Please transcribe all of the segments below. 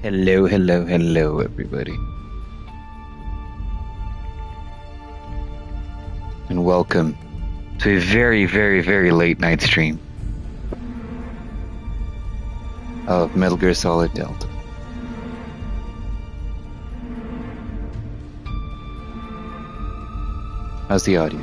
Hello, hello, hello, everybody. And welcome to a very, very, very late night stream of Metal Gear Solid Delta. How's the audio?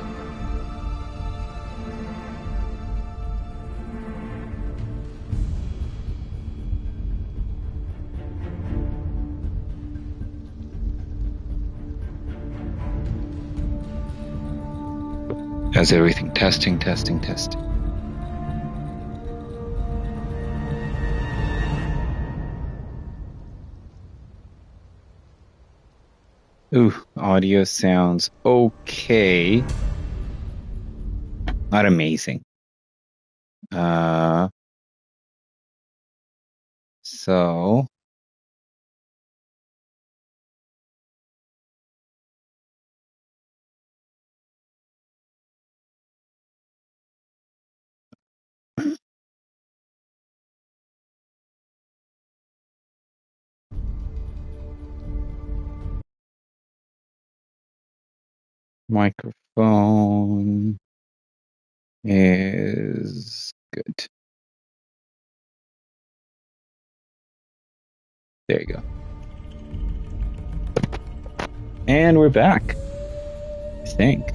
How's everything? Testing, testing, testing. Ooh, audio sounds okay. Not amazing. So microphone is good. There you go. And we're back, I think.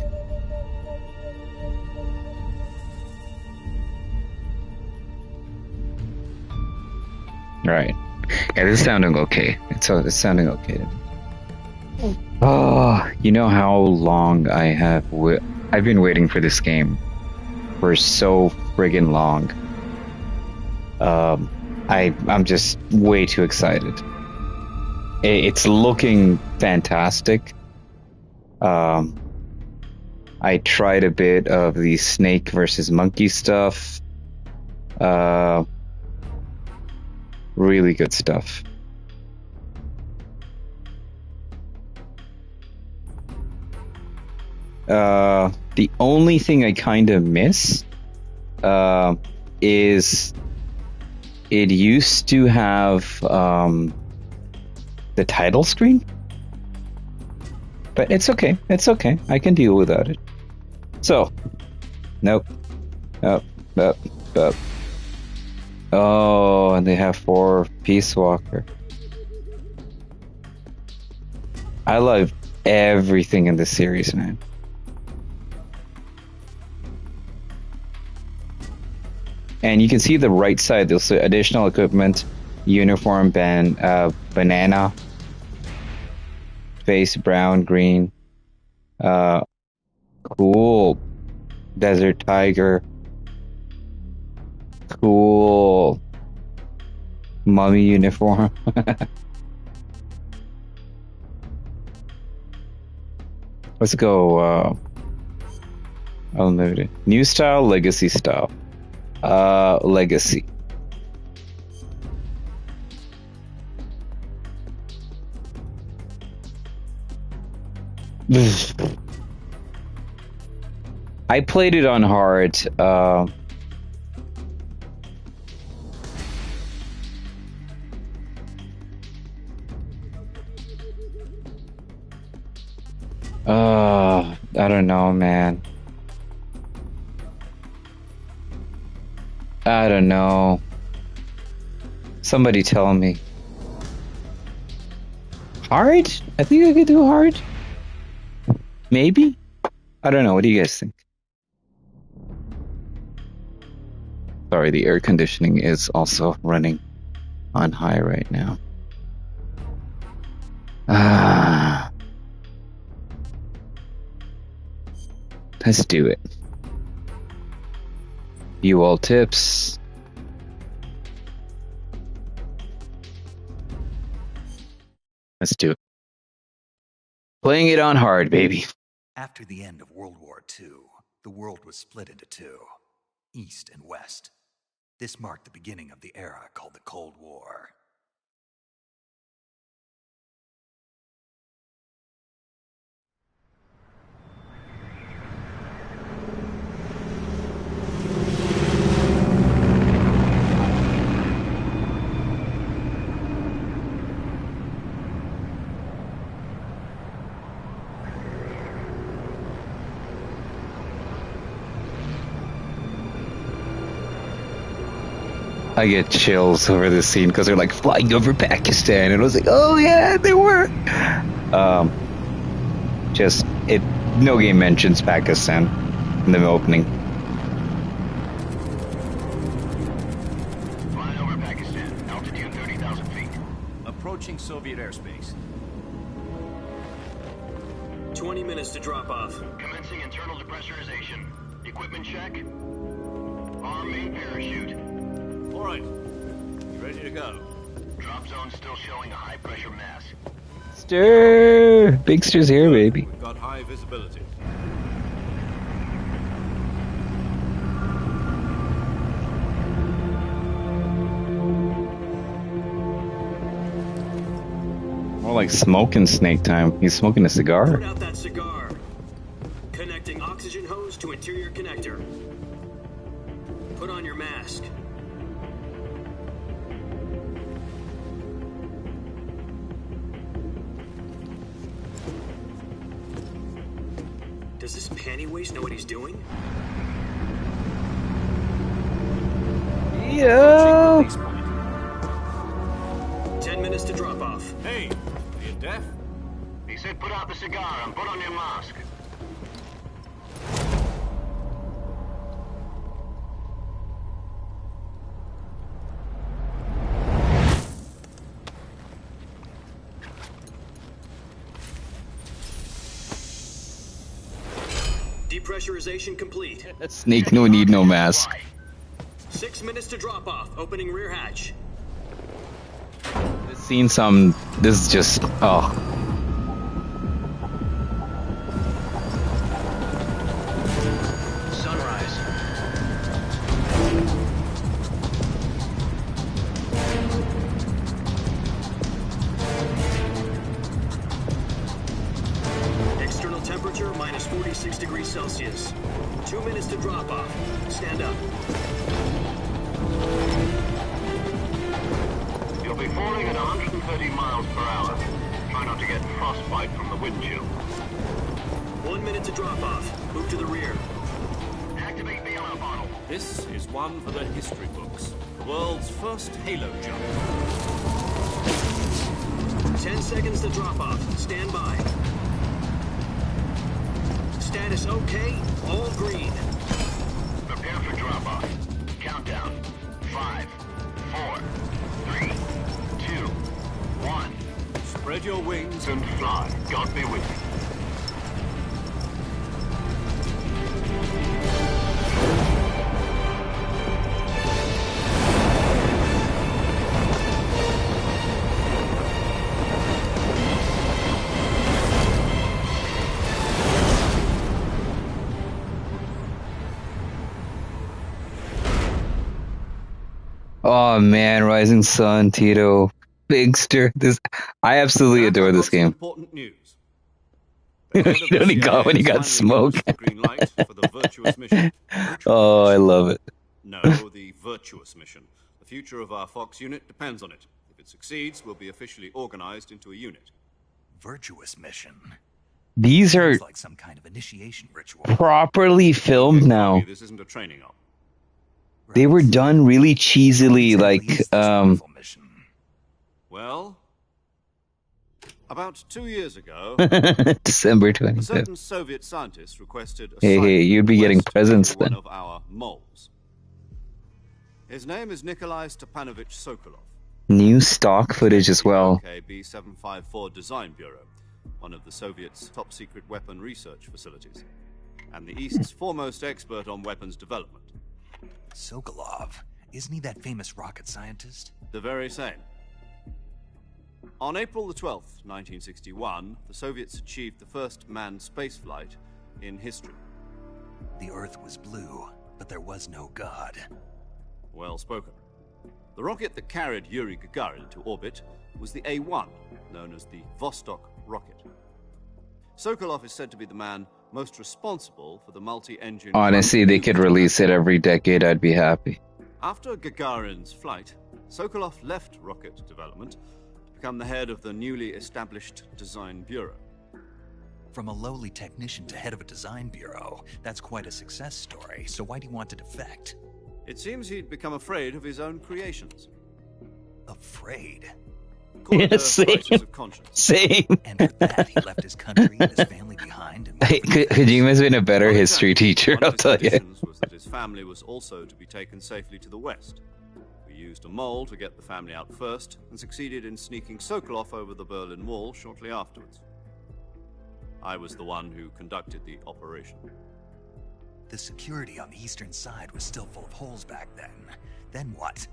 Right. Yeah, this is sounding okay. It's sounding okay to me. Oh, you know how long I've been waiting for this game for so friggin' long. I'm just way too excited. It's looking fantastic. I tried a bit of the snake versus monkey stuff. Really good stuff. The only thing I kind of miss is it used to have the title screen, but it's okay. It's okay. I can deal without it. So, nope. Nope. Oh, and they have 4 Peace Walker. I love everything in this series, man. And you can see the right side, there's additional equipment, uniform band, banana, face brown, green, cool, desert tiger, cool, mummy uniform. Let's go, unlimited. New style, legacy style. Legacy. I played it on hard. I don't know, man. I don't know. Somebody tell me. Hard? I think I could do hard. Maybe? I don't know. What do you guys think? Sorry, the air conditioning is also running on high right now. Let's do it. You all tips. Let's do it. Playing it on hard, baby. After the end of World War II, the world was split into two, East and West. This marked the beginning of the era called the Cold War. I get chills over this scene because they're like flying over Pakistan, and I was like, oh yeah, they were. No game mentions Pakistan in the opening. Flying over Pakistan, altitude 30,000 feet. Approaching Soviet airspace. 20 minutes to drop off. Commencing internal depressurization. Equipment check. Arm main parachute. All right. Ready to go. Drop zone still showing a high pressure mass. Stir! Big Stir's here, baby. We've got high visibility. More like smoking snake time. He's smoking a cigar. Put out that cigar. Connecting oxygen hose to interior connector. Put on your mask. Does this panty waste know what he's doing? Yo! 10 minutes to drop off. Hey, are you deaf? He said put out the cigar and put on your mask. Depressurization complete. Snake, no need, no mask. 6 minutes to drop off. Opening rear hatch. This is just, oh. Sunrise. External temperature minus 46 degrees Celsius. 2 minutes to drop off. Stand up. You'll be falling at 130 miles per hour. Try not to get frostbite from the wind chill. 1 minute to drop off. Move to the rear. Activate bailout bottle. This is one for the history books. The world's first halo jump. 10 seconds to drop off. Stand by. Status okay. All green. Prepare for drop off. Countdown. 5, 4, 3, 2, 1. Spread your wings And fly. God be with you. Oh man, Rising Sun, Tito, Big Stir. I absolutely adore this game. Important news. You only got when you got smoke. Green light for the virtuous mission. Oh, I love it. No, the virtuous mission. The future of our Fox unit depends on it. If it succeeds, we'll be officially organized into a unit. Virtuous mission. These are Sounds like some kind of initiation ritual. properly filmed now. This isn't a training op. They were done really cheesily, like, Mission. Well, about 2 years ago, December a 25th. certain Soviet scientist requested a Hey, silent you'd be getting request presents for one then. of our moles. His name is Nikolai Stepanovich Sokolov. New stock footage as well. B754 Design Bureau, one of the Soviets' top-secret weapon research facilities, and the East's foremost expert on weapons development. Sokolov. Isn't he that famous rocket scientist? The very same. On April the 12th, 1961, the Soviets achieved the first manned spaceflight in history. The Earth was blue, but there was no God. Well spoken. The rocket that carried Yuri Gagarin to orbit was the A-1, known as the Vostok rocket. Sokolov is said to be the man most responsible for the multi-engine... Honestly, they could release it every decade. I'd be happy. After Gagarin's flight, Sokolov left rocket development to become the head of the newly established Design Bureau. From a lowly technician to head of a design bureau, that's quite a success story. So why do you want to defect? It seems he'd become afraid of his own creations. Afraid? Call it a Same. crisis of conscience. Same. And for that, he left his country and his family behind and moved to Paris. Kojima's been a better Well, history exactly. teacher, One I'll of his tell you. conditions was that his family was also to be taken safely to the west. We used a mole to get the family out first, and succeeded in sneaking Sokolov over the Berlin Wall shortly afterwards. I was the one who conducted the operation. The security on the eastern side was still full of holes back then. Then what?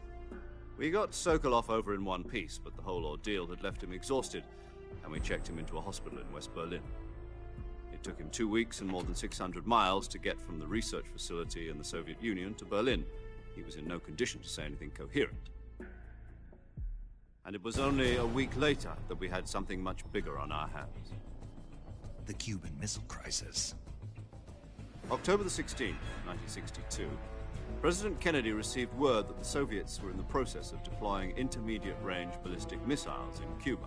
We got Sokolov over in one piece, but the whole ordeal had left him exhausted, and we checked him into a hospital in West Berlin. It took him 2 weeks and more than 600 miles to get from the research facility in the Soviet Union to Berlin. He was in no condition to say anything coherent. And it was only a week later that we had something much bigger on our hands. The Cuban Missile Crisis. October the 16th, 1962, President Kennedy received word that the Soviets were in the process of deploying intermediate-range ballistic missiles in Cuba.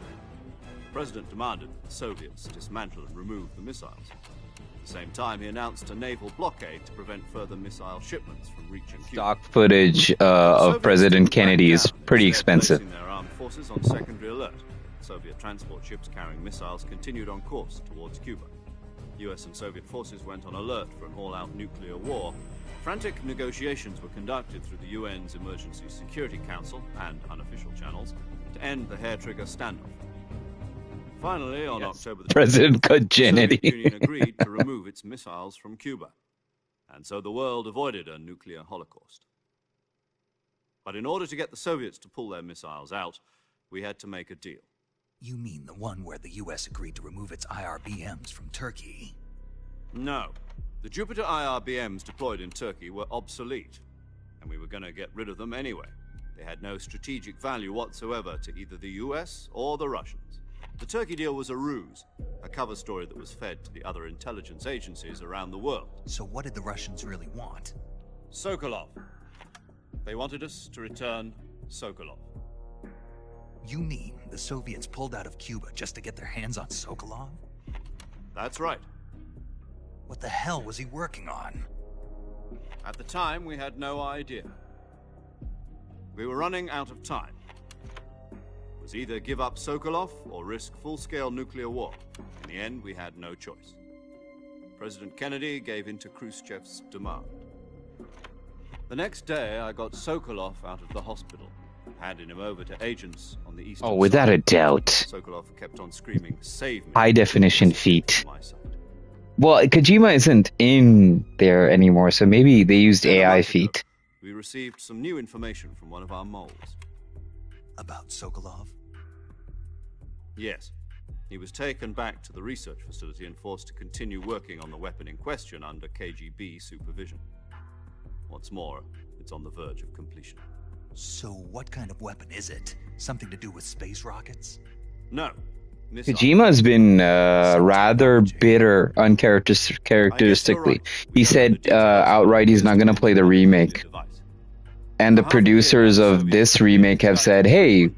The President demanded that the Soviets dismantle and remove the missiles. At the same time, he announced a naval blockade to prevent further missile shipments from reaching Cuba. Stock footage of President Kennedy is pretty expensive. Placing their armed forces on secondary alert. Soviet transport ships carrying missiles continued on course towards Cuba. US and Soviet forces went on alert for an all-out nuclear war. Frantic negotiations were conducted through the UN's Emergency Security Council and unofficial channels to end the hair-trigger standoff. Finally, on October the President 20th, Kennedy. the Soviet Union agreed to remove its missiles from Cuba, and so the world avoided a nuclear holocaust. But in order to get the Soviets to pull their missiles out, we had to make a deal. You mean the one where the US agreed to remove its IRBMs from Turkey? No. The Jupiter IRBMs deployed in Turkey were obsolete, and we were going to get rid of them anyway. They had no strategic value whatsoever to either the US or the Russians. The Turkey deal was a ruse, a cover story that was fed to the other intelligence agencies around the world. So what did the Russians really want? Sokolov. They wanted us to return Sokolov. You mean the Soviets pulled out of Cuba just to get their hands on Sokolov? That's right. What the hell was he working on? At the time, we had no idea. We were running out of time. It was either give up Sokolov or risk full-scale nuclear war. In the end, we had no choice. President Kennedy gave in to Khrushchev's demand. The next day, I got Sokolov out of the hospital, handing him over to agents on the eastern Oh, without side. a doubt. Sokolov kept on screaming, "Save me!" High definition feat. On my side. Well, Kojima isn't in there anymore, so maybe they used Then a AI month ago, feat. We received some new information from one of our moles. About Sokolov? Yes. He was taken back to the research facility and forced to continue working on the weapon in question under KGB supervision. What's more, it's on the verge of completion. So what kind of weapon is it? Something to do with space rockets? No. Missile. Kojima's been rather bitter uncharacteristically. He said outright he's not going to play the remake. And the producers of this remake have said, hey,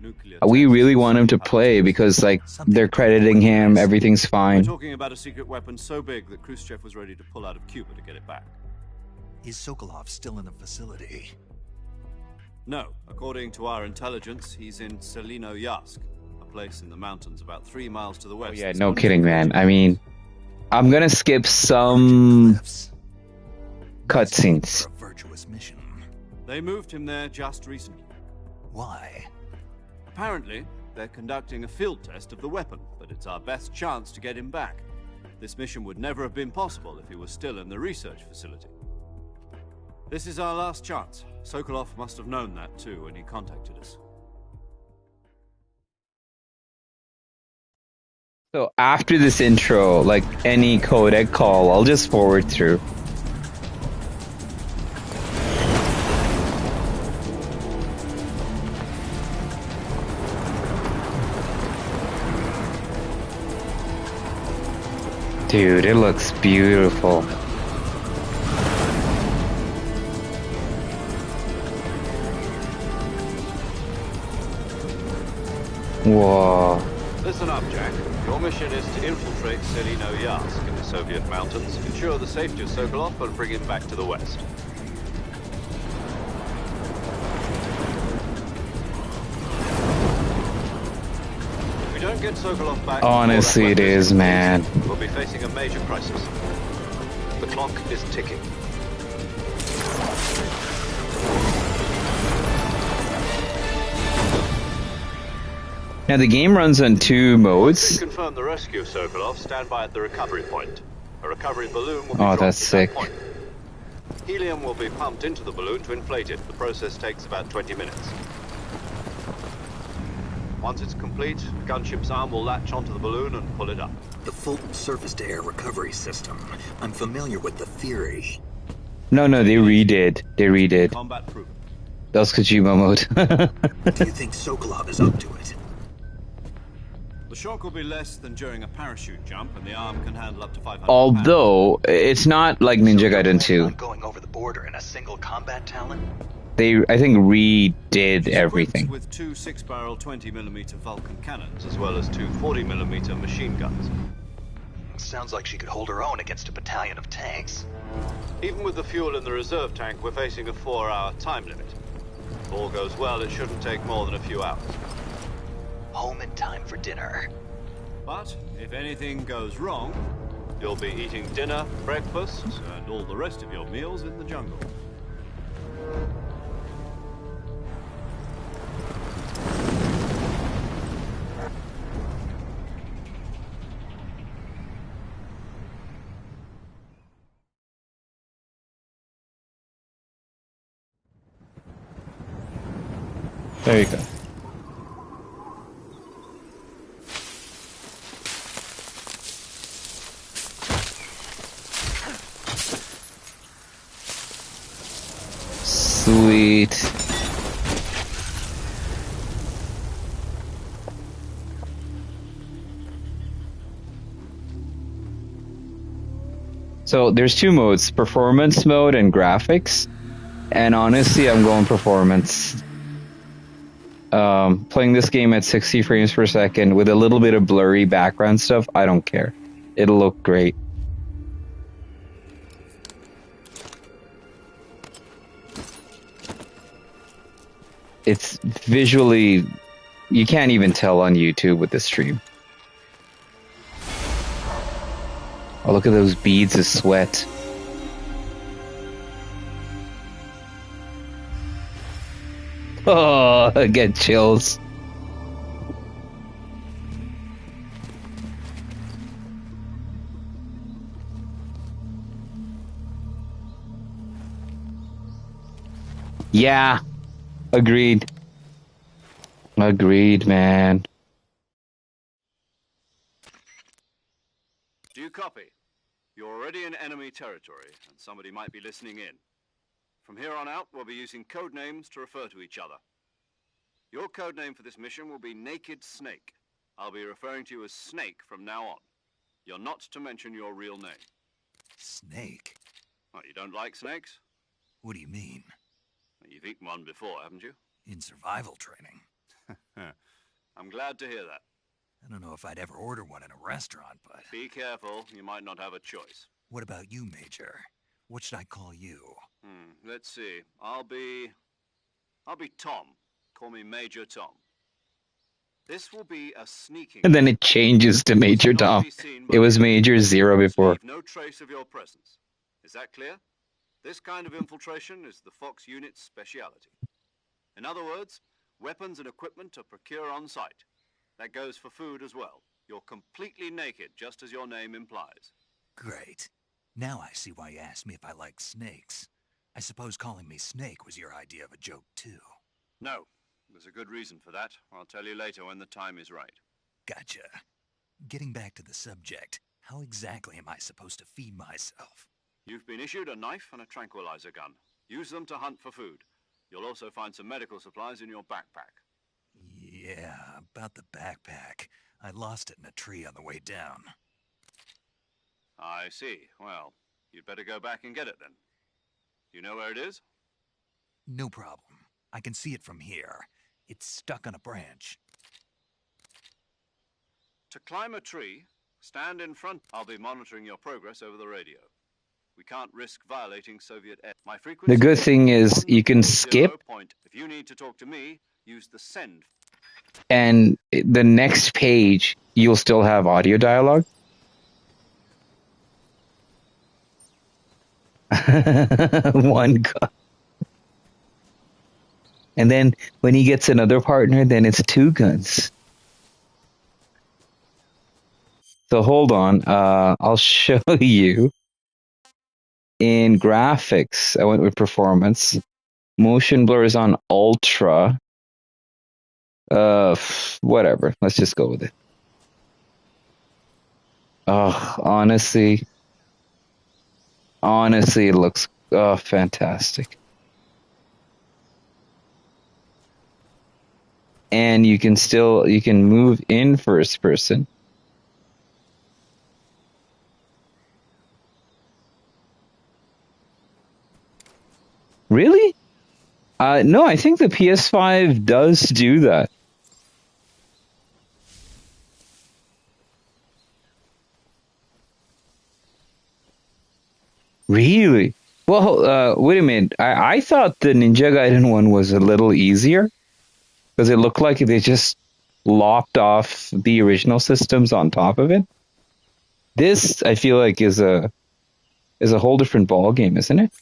we really want him to play because, like, they're crediting him, everything's We're fine. talking about a secret weapon so big that Khrushchev was ready to pull out of Cuba to get it back. Is Sokolov still in the facility? No. According to our intelligence, he's in Selino-Yarsk, a place in the mountains about 3 miles to the west. Yeah, no kidding, man. I mean, I'm going to skip some Cliffs. cutscenes. For a virtuous mission. They moved him there just recently. Why? Apparently, they're conducting a field test of the weapon, but it's our best chance to get him back. This mission would never have been possible if he was still in the research facility. This is our last chance. Sokolov must have known that too when he contacted us. So after this intro, like any codec call, I'll just forward through. Dude, it looks beautiful. Whoa. Listen up, Jack. Your mission is to infiltrate Selino-Yarsk in the Soviet mountains, ensure the safety of Sokolov, and bring him back to the west. can't get Sokolov back. Honestly, it is, man. We'll be facing a major crisis. The clock is ticking. Now the game runs on 2 modes. Confirm the rescue of Sokolov. Stand by at the recovery point. A recovery balloon will be Oh, that's sick. That helium will be pumped into the balloon to inflate it. The process takes about 20 minutes. Once it's complete, the gunship's arm will latch onto the balloon and pull it up. The Fulton surface-to-air recovery system. I'm familiar with the theory. No, they redid. Combat proof. That was Kojima mode. Do you think Sokolov is up to it? The shock will be less than during a parachute jump, and the arm can handle up to 500 Although, it's not like Ninja Gaiden 2. Going over the border in a single combat talon? They, I think, redid everything. With 2 6-barrel 20mm Vulcan cannons, as well as 2 40mm machine guns. Sounds like she could hold her own against a battalion of tanks. Even with the fuel in the reserve tank, we're facing a 4-hour time limit. If all goes well, it shouldn't take more than a few hours. Home in time for dinner. But if anything goes wrong, you'll be eating dinner, breakfast, and all the rest of your meals in the jungle. There you go. Sweet. So there's 2 modes, performance mode and graphics. And honestly, I'm going performance. Playing this game at 60 frames per second with a little bit of blurry background stuff, I don't care. It'll look great. It's visually, you can't even tell on YouTube with this stream. Oh, look at those beads of sweat. Oh, I get chills. Yeah. Agreed. Agreed, man. Do you copy? You're already in enemy territory, and somebody might be listening in. From here on out, we'll be using code names to refer to each other. Your code name for this mission will be Naked Snake. I'll be referring to you as Snake from now on. You're not to mention your real name. Snake? Oh, you don't like snakes? What do you mean? You've eaten one before, haven't you? In survival training. I'm glad to hear that. I don't know if I'd ever order one in a restaurant, but... Be careful, you might not have a choice. What about you, Major? What should I call you? Let's see. I'll be Tom. Call me Major Tom. This will be a sneaking... And then it changes to Major Tom. It was Major Zero before. Leave no trace of your presence. Is that clear? This kind of infiltration is the Fox unit's speciality. In other words, weapons and equipment are procured on site. That goes for food as well. You're completely naked, just as your name implies. Great. Now I see why you asked me if I like snakes. I suppose calling me Snake was your idea of a joke, too. No. There's a good reason for that. I'll tell you later when the time is right. Gotcha. Getting back to the subject, how exactly am I supposed to feed myself? You've been issued a knife and a tranquilizer gun. Use them to hunt for food. You'll also find some medical supplies in your backpack. Yeah, about the backpack. I lost it in a tree on the way down. I see. Well, you'd better go back and get it then. You know where it is? No problem. I can see it from here. It's stuck on a branch. To climb a tree, stand in front. I'll be monitoring your progress over the radio. We can't risk violating Soviet air. My frequency. The good thing is you can skip. If you need to talk to me, use the send. and the next page you'll still have audio dialogue. One gun. And then when he gets another partner, then it's two guns. So hold on, I'll show you. In graphics, I went with performance. Motion blur is on ultra. Whatever. Let's just go with it. Oh, honestly, it looks fantastic. And you can move in first person. Really? No, I think the PS5 does do that. Really? Well, wait a minute. I thought the Ninja Gaiden one was a little easier because it looked like they just lopped off the original systems on top of it. This, I feel like, is a whole different ball game, isn't it?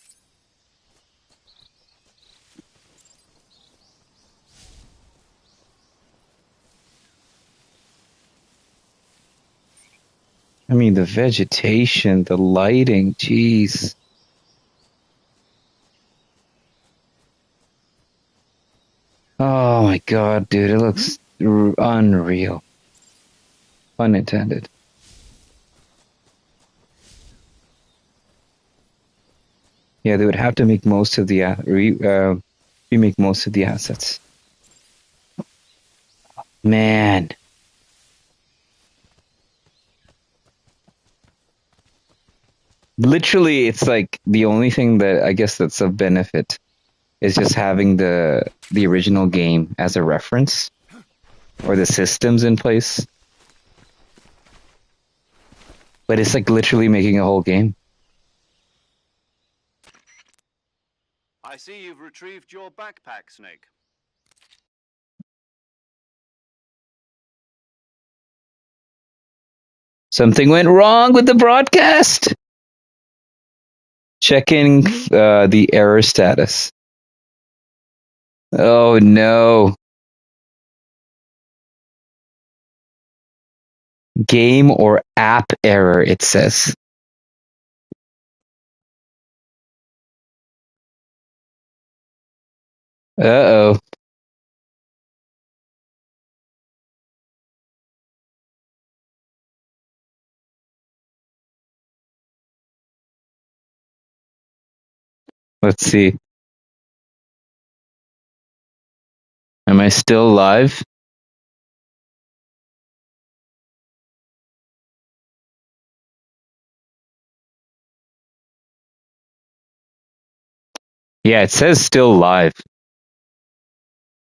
I mean, the vegetation, the lighting, jeez. Oh my god, dude, it looks unreal. Pun intended. Yeah, they would have to make most of the remake most of the assets. Man. Literally, it's like the only thing that I guess that's of benefit is just having the original game as a reference or the systems in place. But it's like literally making a whole game. I see you've retrieved your backpack, Snake. Something went wrong with the broadcast. Checking the error status. Oh no. Game or app error, it says. Uh-oh. Let's see. Am I still live? Yeah, it says still live.